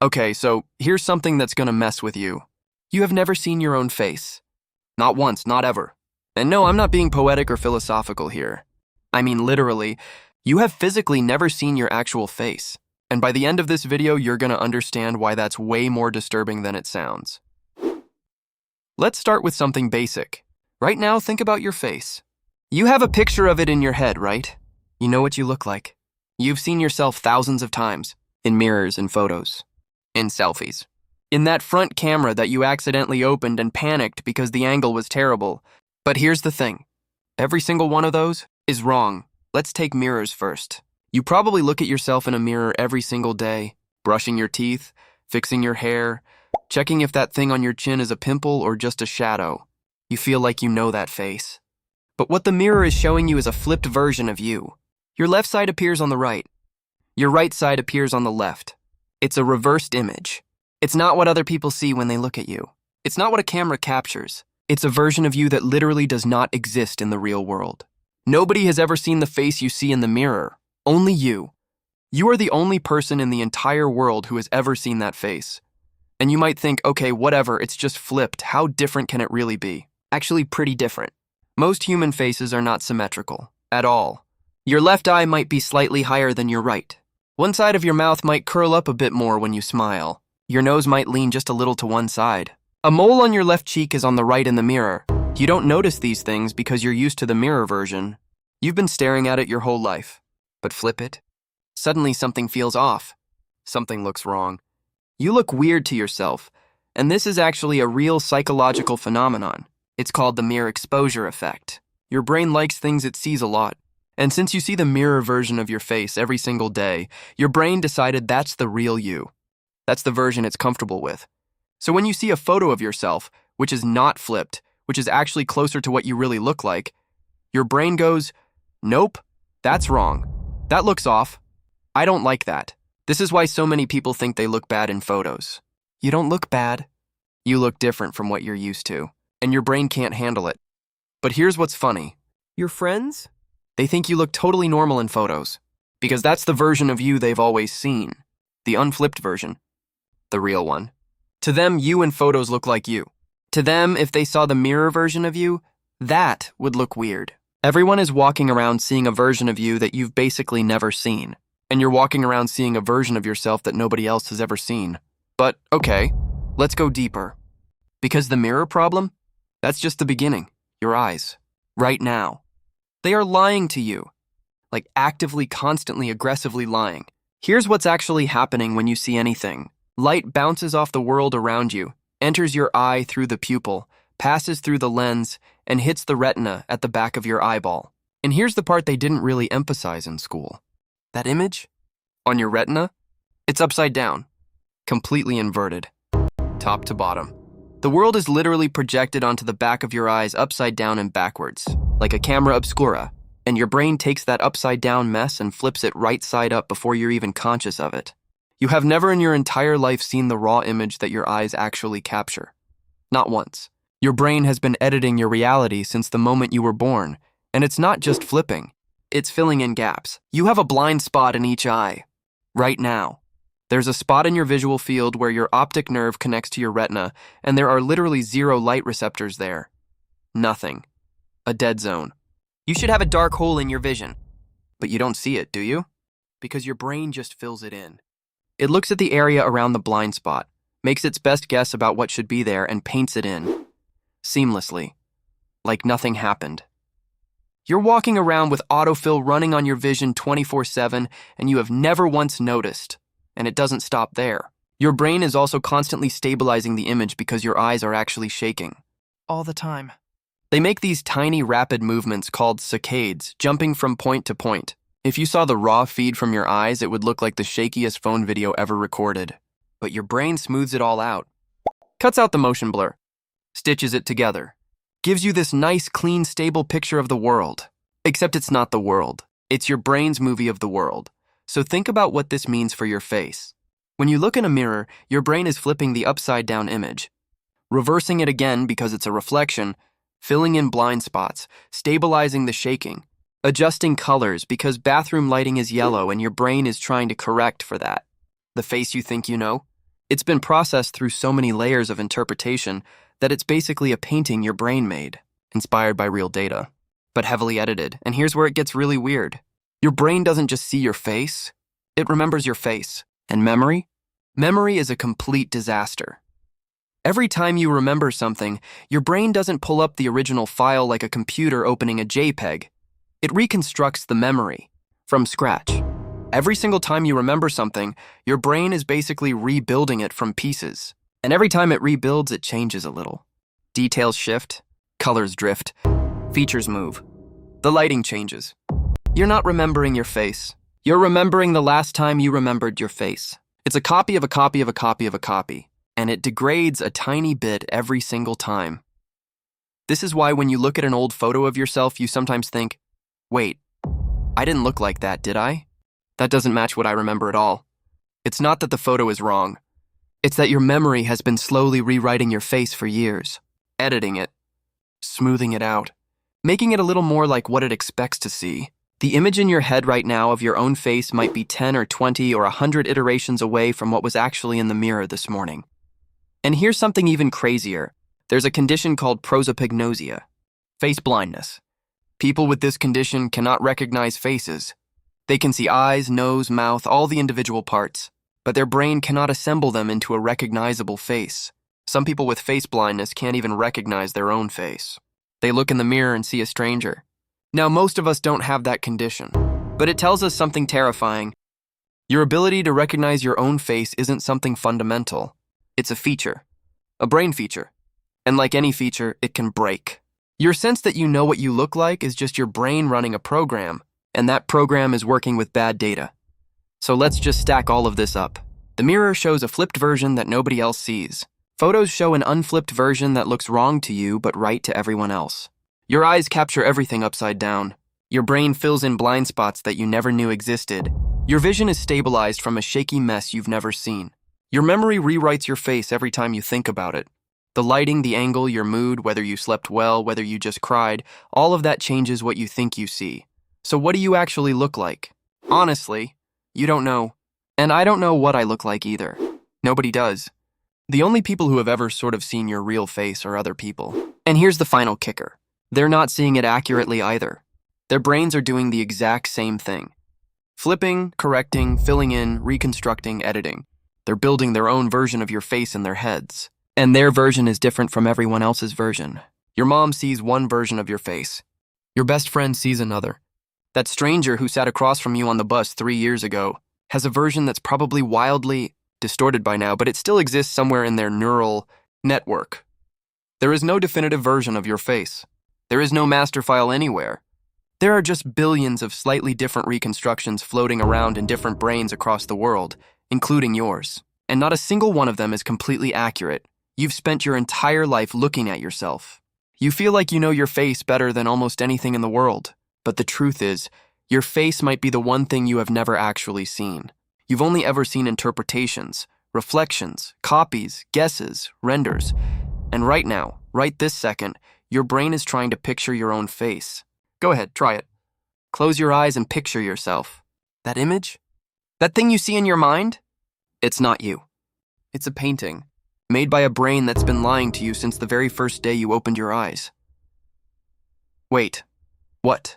Okay, so here's something that's gonna mess with you. You have never seen your own face. Not once, not ever. And no, I'm not being poetic or philosophical here. I mean, literally, you have physically never seen your actual face. And by the end of this video, you're gonna understand why that's way more disturbing than it sounds. Let's start with something basic. Right now, think about your face. You have a picture of it in your head, right? You know what you look like. You've seen yourself thousands of times, in mirrors and photos, in selfies. In that front camera that you accidentally opened and panicked because the angle was terrible. But here's the thing. Every single one of those is wrong. Let's take mirrors first. You probably look at yourself in a mirror every single day, brushing your teeth, fixing your hair, checking if that thing on your chin is a pimple or just a shadow. You feel like you know that face. But what the mirror is showing you is a flipped version of you. Your left side appears on the right. Your right side appears on the left. It's a reversed image. It's not what other people see when they look at you. It's not what a camera captures. It's a version of you that literally does not exist in the real world. Nobody has ever seen the face you see in the mirror. Only you. You are the only person in the entire world who has ever seen that face. And you might think, okay, whatever, it's just flipped. How different can it really be? Actually, pretty different. Most human faces are not symmetrical, at all. Your left eye might be slightly higher than your right. One side of your mouth might curl up a bit more when you smile. Your nose might lean just a little to one side. A mole on your left cheek is on the right in the mirror. You don't notice these things because you're used to the mirror version. You've been staring at it your whole life. But flip it. Suddenly something feels off. Something looks wrong. You look weird to yourself. And this is actually a real psychological phenomenon. It's called the mirror exposure effect. Your brain likes things it sees a lot. And since you see the mirror version of your face every single day, your brain decided that's the real you. That's the version it's comfortable with. So when you see a photo of yourself, which is not flipped, which is actually closer to what you really look like, your brain goes, nope, that's wrong. That looks off. I don't like that. This is why so many people think they look bad in photos. You don't look bad. You look different from what you're used to, and your brain can't handle it. But here's what's funny. Your friends? They think you look totally normal in photos, because that's the version of you they've always seen. The unflipped version. The real one. To them, you in photos look like you. To them, if they saw the mirror version of you, that would look weird. Everyone is walking around seeing a version of you that you've basically never seen. And you're walking around seeing a version of yourself that nobody else has ever seen. But, okay, let's go deeper. Because the mirror problem? That's just the beginning. Your eyes. Right now. They are lying to you. Like actively, constantly, aggressively lying. Here's what's actually happening when you see anything. Light bounces off the world around you, enters your eye through the pupil, passes through the lens, and hits the retina at the back of your eyeball. And here's the part they didn't really emphasize in school. That image? On your retina? It's upside down. Completely inverted. Top to bottom. The world is literally projected onto the back of your eyes upside down and backwards, like a camera obscura, and your brain takes that upside down mess and flips it right side up before you're even conscious of it. You have never in your entire life seen the raw image that your eyes actually capture. Not once. Your brain has been editing your reality since the moment you were born, and it's not just flipping. It's filling in gaps. You have a blind spot in each eye. Right now. There's a spot in your visual field where your optic nerve connects to your retina, and there are literally 0 light receptors there. Nothing. A dead zone. You should have a dark hole in your vision. But you don't see it, do you? Because your brain just fills it in. It looks at the area around the blind spot, makes its best guess about what should be there, and paints it in. Seamlessly. Like nothing happened. You're walking around with autofill running on your vision 24/7, and you have never once noticed. And it doesn't stop there. Your brain is also constantly stabilizing the image because your eyes are actually shaking. All the time. They make these tiny rapid movements called saccades, jumping from point to point. If you saw the raw feed from your eyes, it would look like the shakiest phone video ever recorded. But your brain smooths it all out. Cuts out the motion blur. Stitches it together. Gives you this nice, clean, stable picture of the world. Except it's not the world. It's your brain's movie of the world. So think about what this means for your face. When you look in a mirror, your brain is flipping the upside-down image. Reversing it again because it's a reflection. Filling in blind spots. Stabilizing the shaking. Adjusting colors because bathroom lighting is yellow and your brain is trying to correct for that. The face you think you know? It's been processed through so many layers of interpretation that it's basically a painting your brain made, inspired by real data, but heavily edited. And here's where it gets really weird. Your brain doesn't just see your face, it remembers your face. And memory? Memory is a complete disaster. Every time you remember something, your brain doesn't pull up the original file like a computer opening a JPEG. It reconstructs the memory from scratch. Every single time you remember something, your brain is basically rebuilding it from pieces. And every time it rebuilds, it changes a little. Details shift, colors drift, features move. The lighting changes. You're not remembering your face. You're remembering the last time you remembered your face. It's a copy of a copy of a copy of a copy, and it degrades a tiny bit every single time. This is why when you look at an old photo of yourself, you sometimes think, wait, I didn't look like that, did I? That doesn't match what I remember at all. It's not that the photo is wrong. It's that your memory has been slowly rewriting your face for years, editing it, smoothing it out, making it a little more like what it expects to see. The image in your head right now of your own face might be 10 or 20 or 100 iterations away from what was actually in the mirror this morning. And here's something even crazier. There's a condition called prosopagnosia, face blindness. People with this condition cannot recognize faces. They can see eyes, nose, mouth, all the individual parts, but their brain cannot assemble them into a recognizable face. Some people with face blindness can't even recognize their own face. They look in the mirror and see a stranger. Now, most of us don't have that condition, but it tells us something terrifying. Your ability to recognize your own face isn't something fundamental. It's a feature, a brain feature. And like any feature, it can break. Your sense that you know what you look like is just your brain running a program, and that program is working with bad data. So let's just stack all of this up. The mirror shows a flipped version that nobody else sees. Photos show an unflipped version that looks wrong to you but right to everyone else. Your eyes capture everything upside down. Your brain fills in blind spots that you never knew existed. Your vision is stabilized from a shaky mess you've never seen. Your memory rewrites your face every time you think about it. The lighting, the angle, your mood, whether you slept well, whether you just cried, all of that changes what you think you see. So what do you actually look like? Honestly, you don't know. And I don't know what I look like either. Nobody does. The only people who have ever sort of seen your real face are other people. And here's the final kicker. They're not seeing it accurately either. Their brains are doing the exact same thing. Flipping, correcting, filling in, reconstructing, editing. They're building their own version of your face in their heads. And their version is different from everyone else's version. Your mom sees one version of your face. Your best friend sees another. That stranger who sat across from you on the bus 3 years ago has a version that's probably wildly distorted by now, but it still exists somewhere in their neural network. There is no definitive version of your face. There is no master file anywhere. There are just billions of slightly different reconstructions floating around in different brains across the world, including yours. And not a single one of them is completely accurate. You've spent your entire life looking at yourself. You feel like you know your face better than almost anything in the world. But the truth is, your face might be the one thing you have never actually seen. You've only ever seen interpretations, reflections, copies, guesses, renders. And right now, right this second, your brain is trying to picture your own face. Go ahead, try it. Close your eyes and picture yourself. That image? That thing you see in your mind? It's not you. It's a painting, made by a brain that's been lying to you since the very first day you opened your eyes. Wait, what?